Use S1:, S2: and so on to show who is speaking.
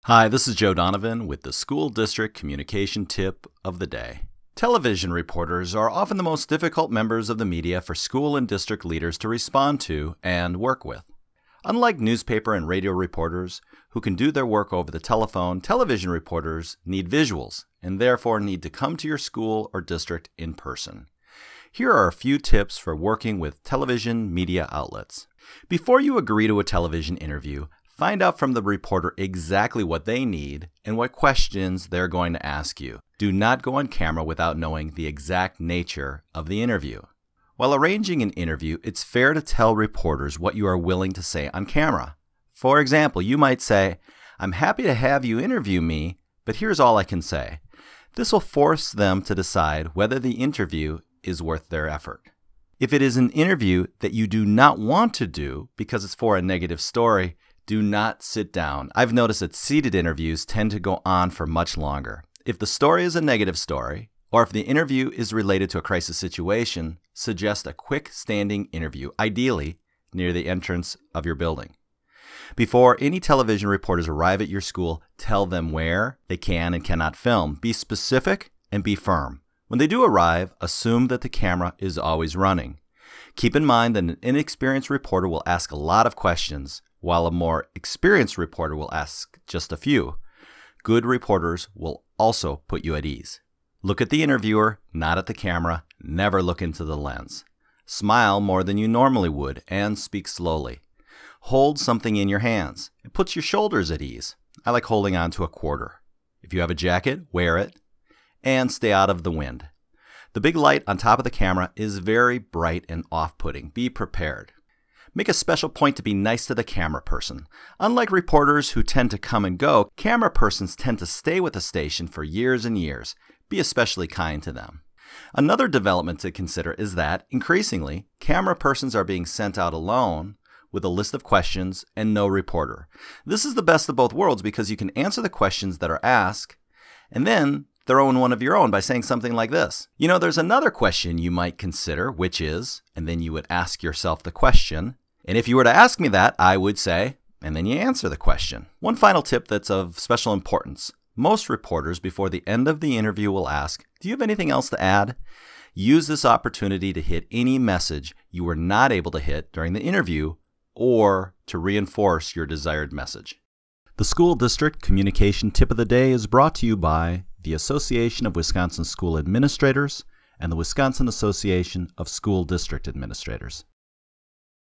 S1: Hi, this is Joe Donovan with the School District Communication Tip of the Day. Television reporters are often the most difficult members of the media for school and district leaders to respond to and work with. Unlike newspaper and radio reporters, who can do their work over the telephone, television reporters need visuals and therefore need to come to your school or district in person. Here are a few tips for working with television media outlets. Before you agree to a television interview, find out from the reporter exactly what they need and what questions they're going to ask you. Do not go on camera without knowing the exact nature of the interview. While arranging an interview, it's fair to tell reporters what you are willing to say on camera. For example, you might say, "I'm happy to have you interview me, but here's all I can say." This will force them to decide whether the interview is worth their effort. If it is an interview that you do not want to do because it's for a negative story, do not sit down. I've noticed that seated interviews tend to go on for much longer. If the story is a negative story, or if the interview is related to a crisis situation, suggest a quick standing interview, ideally near the entrance of your building. Before any television reporters arrive at your school, tell them where they can and cannot film. Be specific and be firm. When they do arrive, assume that the camera is always running. Keep in mind that an inexperienced reporter will ask a lot of questions, while a more experienced reporter will ask just a few. Good reporters will also put you at ease. Look at the interviewer, not at the camera. Never look into the lens. Smile more than you normally would and speak slowly. Hold something in your hands. It puts your shoulders at ease. I like holding on to a quarter. If you have a jacket, wear it and stay out of the wind. The big light on top of the camera is very bright and off-putting. Be prepared. Make a special point to be nice to the camera person. Unlike reporters who tend to come and go, camera persons tend to stay with the station for years and years. Be especially kind to them. Another development to consider is that, increasingly, camera persons are being sent out alone with a list of questions and no reporter. This is the best of both worlds because you can answer the questions that are asked and then throw in one of your own by saying something like this. There's another question you might consider, which is, and then you would ask yourself the question, and if you were to ask me that, I would say, and then you answer the question. One final tip that's of special importance. Most reporters before the end of the interview will ask, "Do you have anything else to add?" Use this opportunity to hit any message you were not able to hit during the interview or to reinforce your desired message. The School District Communication Tip of the Day is brought to you by the Association of Wisconsin School Administrators and the Wisconsin Association of School District Administrators.